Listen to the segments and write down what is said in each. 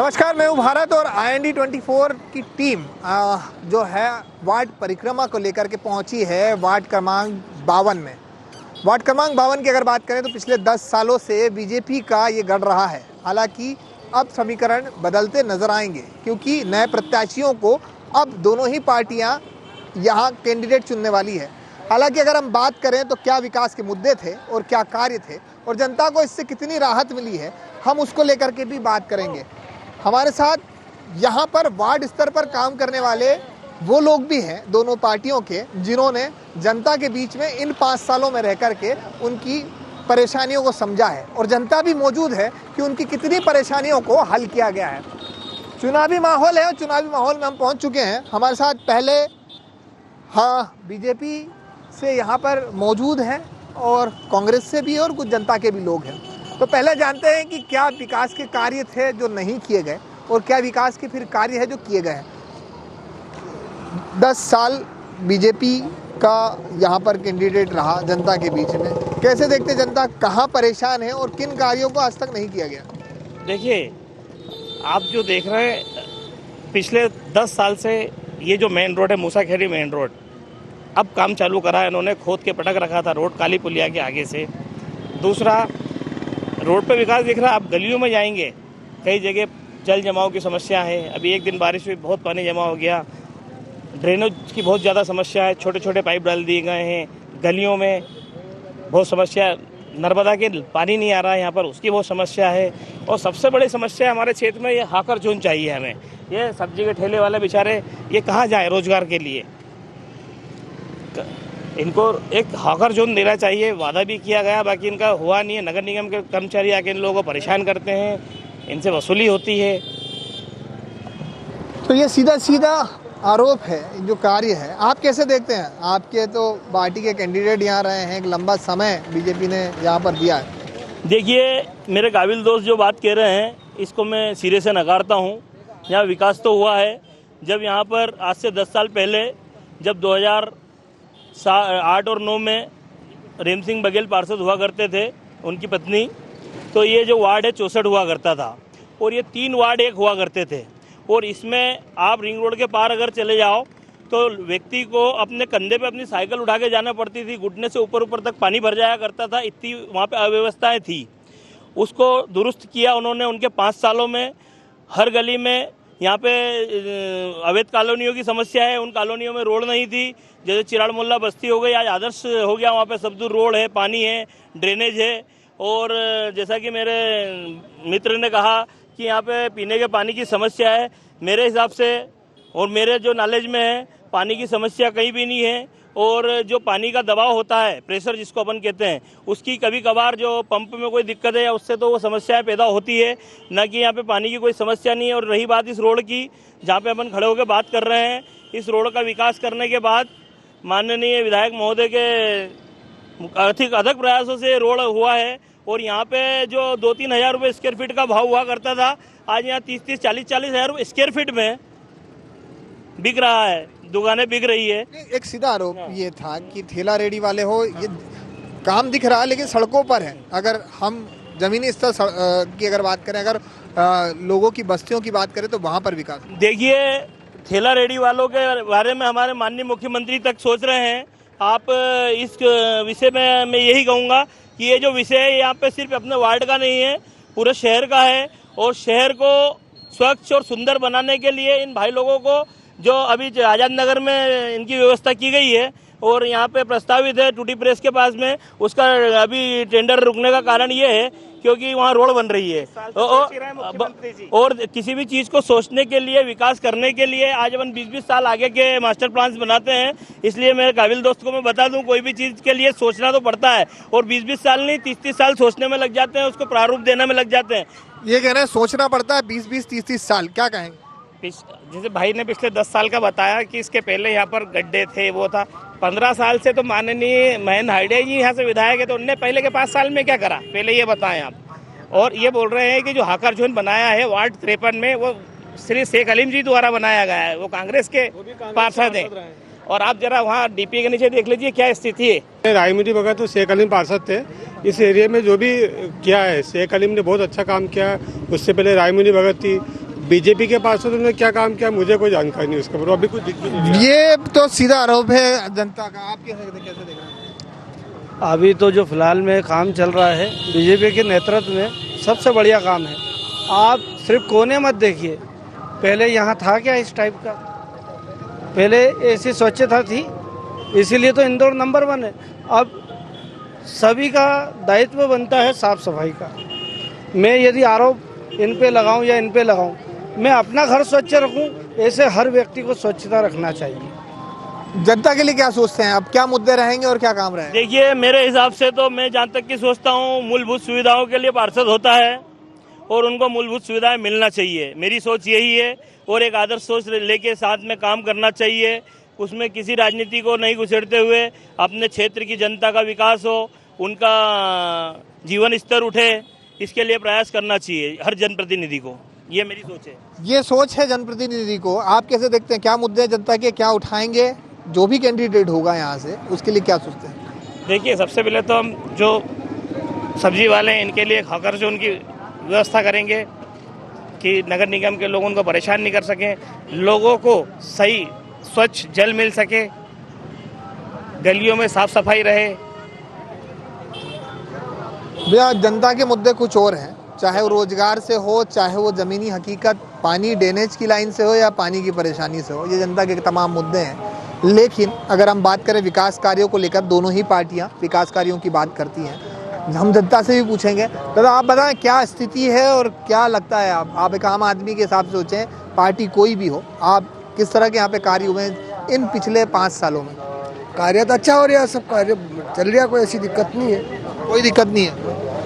नमस्कार, मैं हूँ भारत और IND24 की टीम जो है वार्ड परिक्रमा को लेकर के पहुँची है वार्ड क्रमांक 52 में। वार्ड क्रमांक 52 की अगर बात करें तो पिछले 10 सालों से बीजेपी का ये गढ़ रहा है। हालांकि अब समीकरण बदलते नजर आएंगे क्योंकि नए प्रत्याशियों को अब दोनों ही पार्टियां यहाँ कैंडिडेट चुनने वाली है। हालांकि अगर हम बात करें तो क्या विकास के मुद्दे थे और क्या कार्य थे और जनता को इससे कितनी राहत मिली है, हम उसको लेकर के भी बात करेंगे। हमारे साथ यहाँ पर वार्ड स्तर पर काम करने वाले वो लोग भी हैं दोनों पार्टियों के, जिन्होंने जनता के बीच में इन 5 सालों में रह कर के उनकी परेशानियों को समझा है और जनता भी मौजूद है कि उनकी कितनी परेशानियों को हल किया गया है। चुनावी माहौल है और चुनावी माहौल में हम पहुँच चुके हैं। हमारे साथ पहले बीजेपी से यहाँ पर मौजूद हैं और कांग्रेस से भी और कुछ जनता के भी लोग हैं। तो पहले जानते हैं कि क्या विकास के कार्य थे जो नहीं किए गए और क्या विकास के फिर कार्य है जो किए गए हैं। 10 साल बीजेपी का यहाँ पर कैंडिडेट रहा जनता के बीच में, कैसे देखते जनता, कहाँ परेशान है और किन कार्यों को आज तक नहीं किया गया? देखिए, आप जो देख रहे हैं पिछले 10 साल से ये जो मेन रोड है मूसाखेड़ी मेन रोड, अब काम चालू करा है इन्होंने, खोद के पटक रखा था रोड काली पुलिया के आगे से। दूसरा, रोड पे विकास दिख रहा है। आप गलियों में जाएंगे, कई जगह जल जमाव की समस्या है। अभी एक दिन बारिश हुई, बहुत पानी जमा हो गया। ड्रेनेज की बहुत ज़्यादा समस्या है, छोटे छोटे पाइप डाल दिए गए हैं। गलियों में बहुत समस्या, नर्मदा के पानी नहीं आ रहा है यहाँ पर, उसकी बहुत समस्या है। और सबसे बड़ी समस्या हमारे क्षेत्र में ये हाकर जोन चाहिए हमें। ये सब्जी के ठेले वाले बेचारे ये कहाँ जाए रोजगार के लिए, इनको एक हाकर जोन देना चाहिए। वादा भी किया गया, बाकी इनका हुआ नहीं है। नगर निगम के कर्मचारी आके इन लोगों को परेशान करते हैं, इनसे वसूली होती है। तो ये सीधा सीधा आरोप है जो कार्य है। आप कैसे देखते हैं? आपके तो पार्टी के कैंडिडेट यहाँ रहे हैं, एक लंबा समय बीजेपी ने यहाँ पर दिया है। देखिए, मेरे काबिल दोस्त जो बात कह रहे हैं इसको मैं सिरे से नकारता हूँ। यहाँ विकास तो हुआ है। जब यहाँ पर आज से 10 साल पहले, जब 2008 और 9 में रेम सिंह बघेल पार्षद हुआ करते थे, उनकी पत्नी, तो ये जो वार्ड है 64 हुआ करता था और ये 3 वार्ड एक हुआ करते थे। और इसमें आप रिंग रोड के पार अगर चले जाओ तो व्यक्ति को अपने कंधे पे अपनी साइकिल उठा के जाना पड़ती थी, घुटने से ऊपर ऊपर तक पानी भर जाया करता था, इतनी वहाँ पे अव्यवस्थाएं थी। उसको दुरुस्त किया उन्होंने उनके 5 सालों में। हर गली में यहाँ पे अवैध कॉलोनियों की समस्या है, उन कॉलोनियों में रोड नहीं थी। जैसे चिराड़ मोहल्ला बस्ती हो गई, आज आदर्श हो गया, वहाँ पे सबदूर रोड है, पानी है, ड्रेनेज है। और जैसा कि मेरे मित्र ने कहा कि यहाँ पे पीने के पानी की समस्या है, मेरे हिसाब से और मेरे जो नॉलेज में है, पानी की समस्या कहीं भी नहीं है। और जो पानी का दबाव होता है, प्रेशर जिसको अपन कहते हैं, उसकी कभी कभार जो पंप में कोई दिक्कत है या उससे तो वो समस्याएं पैदा होती है, न कि यहाँ पे पानी की कोई समस्या नहीं है। और रही बात इस रोड की, जहाँ पे अपन खड़े होकर बात कर रहे हैं, इस रोड का विकास करने के बाद माननीय विधायक महोदय के अथक प्रयासों से रोड हुआ है। और यहाँ पे जो 2-3 हज़ार रुपये स्क्वायर फीट का भाव हुआ करता था, आज यहाँ 30-30, 40-40 हज़ार रुपये स्क्वायर फीट में बिक रहा है, दुकानें बिक रही है। एक सीधा आरोप ये था कि ठेला रेडी वाले हो, ये काम दिख रहा है लेकिन सड़कों पर है। अगर हम जमीनी स्तर की अगर बात करें, अगर लोगों की बस्तियों की बात करें तो वहाँ पर विकास। देखिए, ठेला रेडी वालों के बारे में हमारे माननीय मुख्यमंत्री तक सोच रहे हैं। आप इस विषय में मैं यही कहूँगा कि ये जो विषय है यहाँ पे सिर्फ अपने वार्ड का नहीं है, पूरे शहर का है। और शहर को स्वच्छ और सुंदर बनाने के लिए इन भाई लोगों को, जो अभी आजाद नगर में इनकी व्यवस्था की गई है और यहाँ पे प्रस्तावित है टूटी प्रेस के पास में, उसका अभी टेंडर रुकने का कारण ये है क्योंकि वहाँ रोड बन रही है। और किसी भी चीज़ को सोचने के लिए, विकास करने के लिए आज अपन 20-20 साल आगे के मास्टर प्लान बनाते हैं। इसलिए मेरे काबिल दोस्त को मैं बता दूं, कोई भी चीज़ के लिए सोचना तो पड़ता है और 20-20 साल नहीं, 30-30 साल सोचने में लग जाते हैं, उसको प्रारूप देने में लग जाते हैं। ये कह रहे हैं सोचना पड़ता है 20-20, 30-30 साल, क्या कहेंगे? जैसे भाई ने पिछले 10 साल का बताया कि इसके पहले यहाँ पर गड्ढे थे, वो था। 15 साल से तो माननीय महेंद्र हाइडे जी यहाँ से विधायक है, तो उनने पहले के 5 साल में क्या करा, पहले ये बताएं आप। और ये बोल रहे हैं कि जो हाकर जोन बनाया है वार्ड 53 में, वो श्री शेख अलीम जी द्वारा बनाया गया है, वो कांग्रेस के पार्षद हैं। और आप जरा वहाँ डीपी के नीचे देख लीजिए क्या स्थिति है। रायमिटी भगत तो शेख अलीम पार्षद थे। इस एरिया में जो भी किया है शेख अलीम ने बहुत अच्छा काम किया। उससे पहले रायमिटी भगत थी, बीजेपी के पार्षदों ने क्या काम किया मुझे कोई जानकारी नहीं उसके ऊपर, अभी कुछ दिख भी नहीं रहा। ये तो सीधा आरोप है जनता का। आप कैसे देख रहे हैं? अभी तो जो फिलहाल में काम चल रहा है बीजेपी के नेतृत्व में सबसे बढ़िया काम है। आप सिर्फ कोने मत देखिए, पहले यहाँ था क्या इस टाइप का? पहले ऐसी स्वच्छता थी, इसीलिए तो इंदौर नंबर 1 है। अब सभी का दायित्व बनता है साफ सफाई का। मैं यदि आरोप इन पे लगाऊं या इन पे लगाऊं, मैं अपना घर स्वच्छ रखूं, ऐसे हर व्यक्ति को स्वच्छता रखना चाहिए। जनता के लिए क्या सोचते हैं? अब क्या मुद्दे रहेंगे और क्या काम रहेगा? देखिए, मेरे हिसाब से तो मैं जहाँ तक की सोचता हूँ, मूलभूत सुविधाओं के लिए पार्षद होता है और उनको मूलभूत सुविधाएं मिलना चाहिए। मेरी सोच यही है और एक आदर्श सोच लेके साथ में काम करना चाहिए। उसमें किसी राजनीति को नहीं घुसेड़ते हुए अपने क्षेत्र की जनता का विकास हो, उनका जीवन स्तर उठे, इसके लिए प्रयास करना चाहिए हर जनप्रतिनिधि को। ये मेरी सोच है। ये सोच है जनप्रतिनिधि को। आप कैसे देखते हैं, क्या मुद्दे हैं जनता के, क्या उठाएंगे? जो भी कैंडिडेट होगा यहाँ से, उसके लिए क्या सोचते हैं? देखिए, सबसे पहले तो हम जो सब्जी वाले हैं इनके लिए खाकर जो उनकी व्यवस्था करेंगे कि नगर निगम के लोग उनको परेशान नहीं कर सकें, लोगों को सही स्वच्छ जल मिल सके, गलियों में साफ सफाई रहे। भैया, जनता के मुद्दे कुछ और हैं, चाहे वो रोजगार से हो, चाहे वो ज़मीनी हकीकत पानी ड्रेनेज की लाइन से हो या पानी की परेशानी से हो। ये जनता के तमाम मुद्दे हैं। लेकिन अगर हम बात करें विकास कार्यों को लेकर, दोनों ही पार्टियां विकास कार्यों की बात करती हैं। हम जनता से भी पूछेंगे। दादा, आप बताएं क्या स्थिति है और क्या लगता है? आप एक आम आदमी के हिसाब से सोचें, पार्टी कोई भी हो, आप किस तरह के यहाँ पे कार्य हुए हैं इन पिछले 5 सालों में? कार्य तो अच्छा हो रहा है, सब कार्य चल रहा है, कोई ऐसी दिक्कत नहीं है, कोई दिक्कत नहीं है,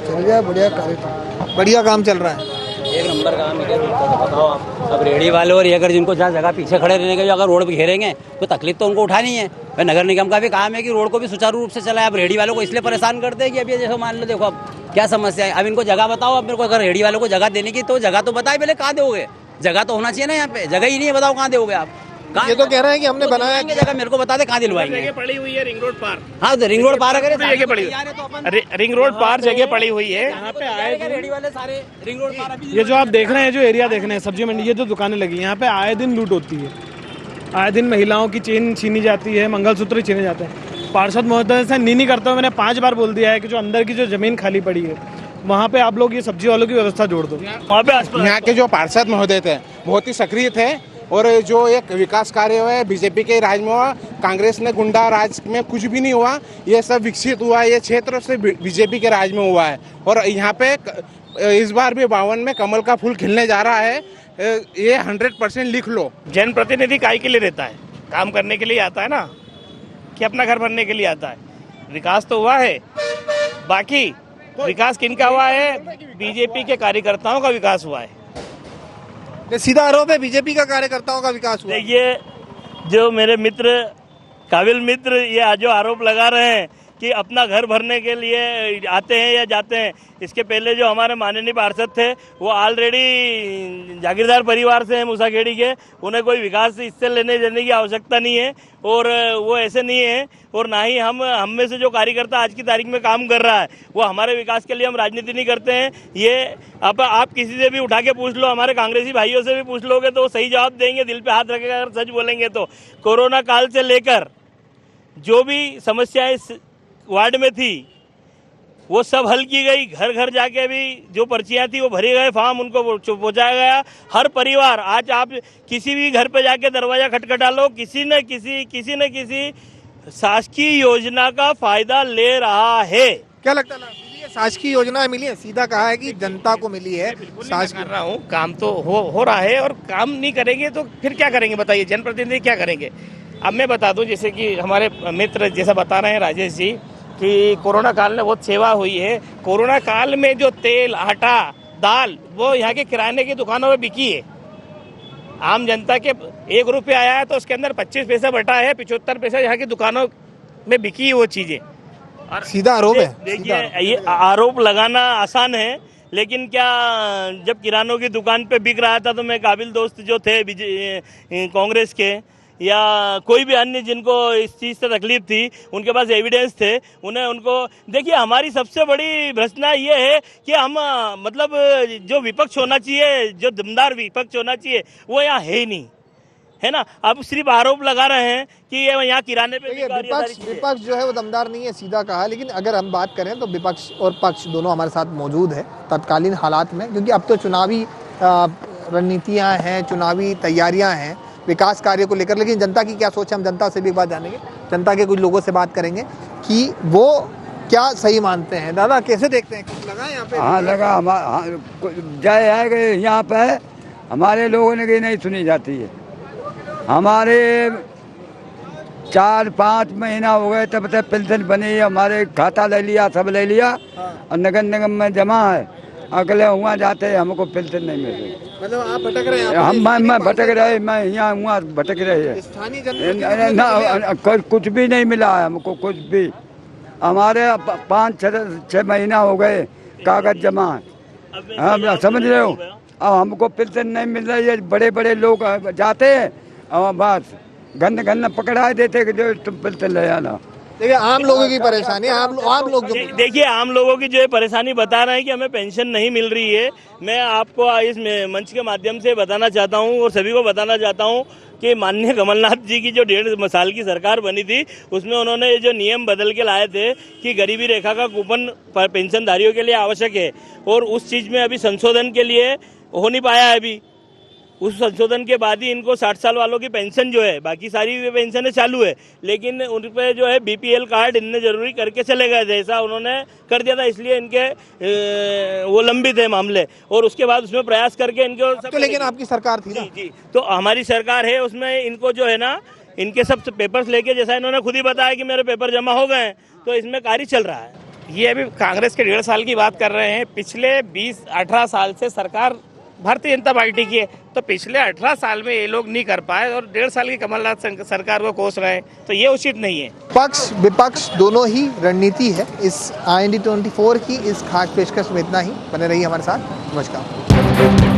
चल रहा है बढ़िया कार्य तो। बढ़िया काम चल रहा है। एक नंबर काम है। बताओ आप, अब रेहड़ी वाले और ये अगर जिनको जहाँ जगह पीछे खड़े रहने के, जो अगर रोड पे घेरेंगे तो तकलीफ तो उनको उठानी है। भाई, नगर निगम का भी काम है कि रोड को भी सुचारू रूप से चलाए। अब रेहड़ी वालों को इसलिए परेशान करते हैं कि अभी जैसे मान लो, देखो अब क्या समस्या है। अब इनको जगह बताओ। अब मेरे को अगर रेहड़ी वालों को जगह देने की, तो जगह तो बताए पहले, कहाँ दोगे? जगह तो होना चाहिए ना, यहाँ पे जगह ही नहीं है, बताओ कहाँ दोगे आप? ये तो कह रहे हैं कि हमने बनाया है जगह, मेरे को बता दे कहाँ दिलवाएंगे। जगह पड़ी हुई है रिंग रोड पार। हाँ, तो रिंग रोड पार अगर जगह पड़ी हुई है, रिंग रोड पार जगह पड़ी हुई है। यहाँ पे आए रेहड़ी वाले सारे रिंग रोड पार। ये जो आप देख रहे हैं, जो एरिया देख रहे हैं सब्जी मंडी, ये जो दुकानें लगी हैं यहाँ पे, आए दिन लूट होती है। आए दिन महिलाओं की चेन छीनी जाती है, मंगलसूत्र छीने जाते हैं। पार्षद महोदय से नहीं करता हूँ, मैंने 5 बार बोल दिया है कि जो अंदर की जो जमीन खाली पड़ी है वहाँ पे आप लोग ये सब्जी वालों की व्यवस्था जोड़ दो। वहाँ पे यहाँ के जो पार्षद महोदय थे बहुत ही सक्रिय थे और जो एक विकास कार्य हुआ बीजेपी के राज में हुआ, कांग्रेस ने गुंडा राज में कुछ भी नहीं हुआ, ये सब विकसित हुआ, ये क्षेत्र से बीजेपी के राज में हुआ है। और यहाँ पे इस बार भी 52 में कमल का फूल खिलने जा रहा है, ये 100% लिख लो। जनप्रतिनिधि काय के लिए रहता है? काम करने के लिए आता है ना, कि अपना घर भरने के लिए आता है? विकास तो हुआ है, बाकी विकास किनका हुआ है? बीजेपी के कार्यकर्ताओं का विकास हुआ है। ये सीधा आरोप है बीजेपी का कार्यकर्ताओं का विकास हुआ। देखिए, जो मेरे मित्र, काबिल मित्र, ये जो आरोप लगा रहे हैं कि अपना घर भरने के लिए आते हैं या जाते हैं, इसके पहले जो हमारे माननीय पार्षद थे वो ऑलरेडी जागीरदार परिवार से हैं, मूसाखेड़ी के। उन्हें कोई विकास इससे लेने देने की आवश्यकता नहीं है और वो ऐसे नहीं है। और ना ही हम में से जो कार्यकर्ता आज की तारीख में काम कर रहा है वो हमारे विकास के लिए, हम राजनीति नहीं करते हैं। ये आप किसी से भी उठा के पूछ लो, हमारे कांग्रेसी भाइयों से भी पूछ लोगे तो वो सही जवाब देंगे, दिल पे हाथ रखेगा अगर सच बोलेंगे तो। कोरोना काल से लेकर जो भी समस्याएं वार्ड में थी वो सब हल की गई। घर घर जाके भी जो पर्चियां थी वो भरे गए, फॉर्म उनको पहुंचाया गया। हर परिवार, आज आप किसी भी घर पे जाके दरवाजा खटखटा लो, किसी न किसी शासकीय योजना का फायदा ले रहा है। क्या लगता है? ये शासकीय योजना मिली है, सीधा कहा है कि जनता को मिली है। कर रहा हूँ, काम तो हो रहा है और काम नहीं करेंगे तो फिर क्या करेंगे बताइए? जनप्रतिनिधि क्या करेंगे? अब मैं बता दूं, जैसे कि हमारे मित्र जैसा बता रहे हैं राजेश जी कि कोरोना काल में बहुत सेवा हुई है। कोरोना काल में जो तेल, आटा, दाल वो यहाँ के किराने की दुकानों में बिकी है। आम जनता के 1 रुपये आया है तो उसके अंदर 25 पैसा बटा है, 75 पैसा यहाँ की दुकानों में बिकी है वो चीज़ें। और सीधा आरोप है। देखिए, ये आरोप लगाना आसान है, लेकिन क्या जब किरानों की दुकान पे बिक रहा था तो मैं काबिल दोस्त जो थे कांग्रेस के या कोई भी अन्य जिनको इस चीज़ से तकलीफ थी, उनके पास एविडेंस थे, उनको देखिए। हमारी सबसे बड़ी भ्रष्टता ये है कि हम मतलब जो विपक्ष होना चाहिए, जो दमदार विपक्ष होना चाहिए, वो यहाँ है ही नहीं, है ना। अब सिर्फ आरोप लगा रहे हैं कि ये यहाँ किराने पे विपक्ष जो है वो दमदार नहीं है, सीधा कहा। लेकिन अगर हम बात करें तो विपक्ष और पक्ष दोनों हमारे साथ मौजूद है तत्कालीन हालात में, क्योंकि अब तो चुनावी रणनीतियाँ हैं, चुनावी तैयारियाँ हैं विकास कार्य को लेकर। लेकिन जनता की क्या सोच है, हम जनता से भी एक बात जानेंगे, जनता के कुछ लोगों से बात करेंगे कि वो क्या सही मानते हैं। दादा कैसे देखते हैं, कुछ लगा यहाँ पे? हाँ लगा, जय आएगा यहाँ पे, हमारे लोगों ने की नहीं सुनी जाती है। हमारे 4-5 महीना हो गए तब तक पेंशन बनी, हमारे खाता ले लिया, सब ले लिया, और नगर निगम में जमा है, अगले हुआ जाते हैं, हमको पेंशन नहीं मिल रही। मतलब आप भटक रहे हैं? मैं भटक रहे, मैं यहाँ हुआ भटक रहे है। स्थानीय जनता कुछ भी नहीं मिला है हमको, कुछ भी। हमारे 5-6 महीना हो गए कागज जमा है, हम समझ रहे हो। अब हमको पेंशन नहीं मिल रही है। बड़े बड़े लोग जाते हैं और बस गन पकड़ा देते कि जो तुम पेंशन ले आना। देखिए आम लोगों की परेशानी, आम लोग जो देखिए आम लोगों की जो है परेशानी बता रहे हैं कि हमें पेंशन नहीं मिल रही है। मैं आपको इस मंच के माध्यम से बताना चाहता हूं और सभी को बताना चाहता हूं कि माननीय कमलनाथ जी की जो 1.5 साल की सरकार बनी थी, उसमें उन्होंने ये जो नियम बदल के लाए थे कि गरीबी रेखा का कूपन पेंशनधारियों के लिए आवश्यक है, और उस चीज़ में अभी संशोधन के लिए हो नहीं पाया है। अभी उस संशोधन के बाद ही इनको 60 साल वालों की पेंशन जो है, बाकी सारी पेंशनें चालू है, लेकिन उन पे जो है BPL कार्ड इनने जरूरी करके चले गए थे, ऐसा उन्होंने कर दिया था, इसलिए इनके वो लंबित है मामले, और उसके बाद उसमें प्रयास करके इनको तो लेकिन आपकी सरकार थी ना? जी, तो हमारी सरकार है, उसमें इनको जो है ना, इनके सब पेपर्स लेके, जैसा इन्होंने खुद ही बताया कि मेरे पेपर जमा हो गए, तो इसमें कार्य चल रहा है। ये अभी कांग्रेस के 1.5 साल की बात कर रहे हैं। पिछले 20-18 साल से सरकार भारतीय जनता पार्टी की है, तो पिछले 18 साल में ये लोग नहीं कर पाए और 1.5 साल की कमलनाथ सरकार को कोस रहे हैं, तो ये उचित नहीं है। पक्ष विपक्ष दोनों ही रणनीति है इस IND 24 की इस खास पेशकश में। इतना ही, बने रहिए हमारे साथ। नमस्कार।